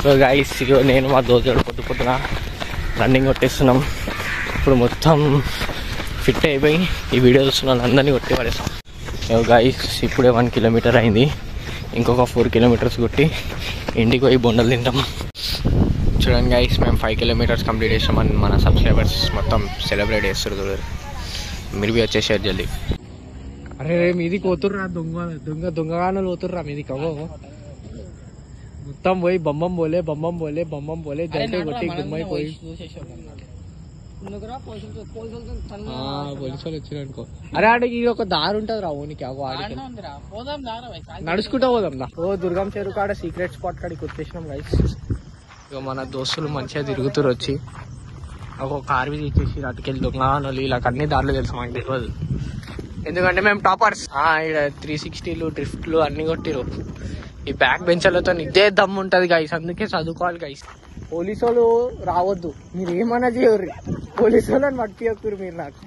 So guys నేను మా దోస్తుడు పొద్దున రన్నింగ్ కొట్టేస్తున్నాం. ఇప్పుడు మొత్తం ఫిట్ అయిపోయి ఈ వీడియో చూస్తున్నాను అందరినీ కొట్టి పడేస్తాం. గైస్ ఇప్పుడే 1 కిలోమీటర్ అయింది. ఇంకొక 4 కిలోమీటర్స్ కొట్టి ఇంటికి పోయి బొండలు తింటాం. చూడండి గైస్, మేము 5 కిలోమీటర్స్ కంప్లీట్ చేసామని మన సబ్స్క్రైబర్స్ మొత్తం సెలబ్రేట్ చేస్తారు. చూడరు, మీరు బి వచ్చేసారు జల్దీ. అరే మీది పోతుర్రా, దొంగగానులు పోతుర్రా మీది కవో. మొత్తం పోయి బొమ్మం పోలే జల్దీ కొట్టి గుమ్మైపోయి పోలీసు వాళ్ళు వచ్చిరు అనుకో. అరే ఆడికి ఇది ఒక దారి ఉంటది రా ఓనికి, నడుచుకుంటా పోదాం దా. ఓ దుర్గం చెరువు కాడ సీక్రెట్ స్పాట్ కాడికి వచ్చేసినాం గైస్. ఇక మన దోస్తులు మంచిగా తిరుగుతురు వచ్చి ఒక కార్ మీద ఇచ్చేసి అటుకెళ్ళి దొంగలు ఇలా అన్ని దారులు తెలుసు మాకు తెలియదు, ఎందుకంటే మేము టాపర్స్. ఇక్కడ 360లు డ్రిఫ్ట్లు అన్ని కొట్టిరు. ఈ బ్యాక్ బెంచర్లతో ఇదే దమ్ము ఉంటది గైస్, అందుకే చదువుకోవాలి గైస్. పోలీసు వాళ్ళు రావద్దు, మీరు ఏమన్నా చేయరు, పోలీసు వాళ్ళని పట్టియకురు మీరు. నాకు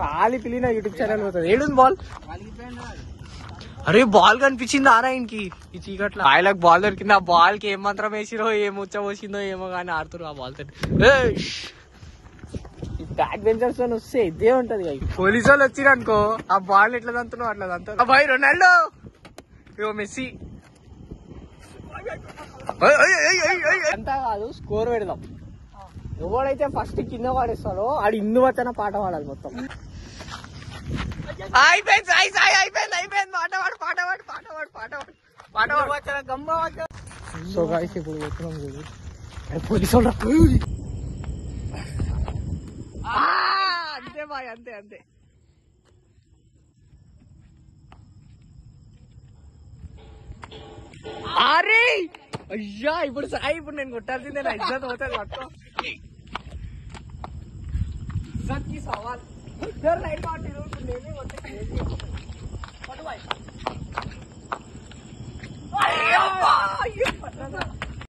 ఖాళీ పిలిన యూట్యూబ్ ఛానల్ పోతుంది. ఏడుంది బాల్? అరే బాల్ కనిపించింది ఆరాయనికి ఈ చీకట్ల. ఆయనకు బాల్ దొరికింది. ఆ బాల్ కి ఏం మంత్రం వేసిరో ఏం ఉచ్చబోసిందో ఏమో కానీ ఆడుతురు ఆ బాల్ తోటి. ఈ బ్యాక్ బెంచర్స్ తో వస్తే ఇదే ఉంటది. పోలీసు వాళ్ళు వచ్చిరు అనుకో, ఆ బాల్ ఎట్లా దంతున్నావు అట్లా దంతా. బాయ్ రొనాల్డో, ఇగో మెస్సీ. అంతా కాదు, స్కోర్ పెడదాం. ఎవడైతే ఫస్ట్ కింద పాడేస్తాడో ఆడు ఇందు వచ్చన పాట పాడాలి మొత్తం. సో గైస్ ఇప్పుడు వచ్చినాం చూడు, పోలీసు వాళ్ళు అంతే బాయ్, అంతే అంతే. అరే అయ్యా, ఇప్పుడు ఇప్పుడు నేను కొట్టాల్సిందే, నా ఇజ్జత్ పోతుంది. పట్టుకో, ఇజ్జత్ కి సవాల్. ఇద్దరు లైట్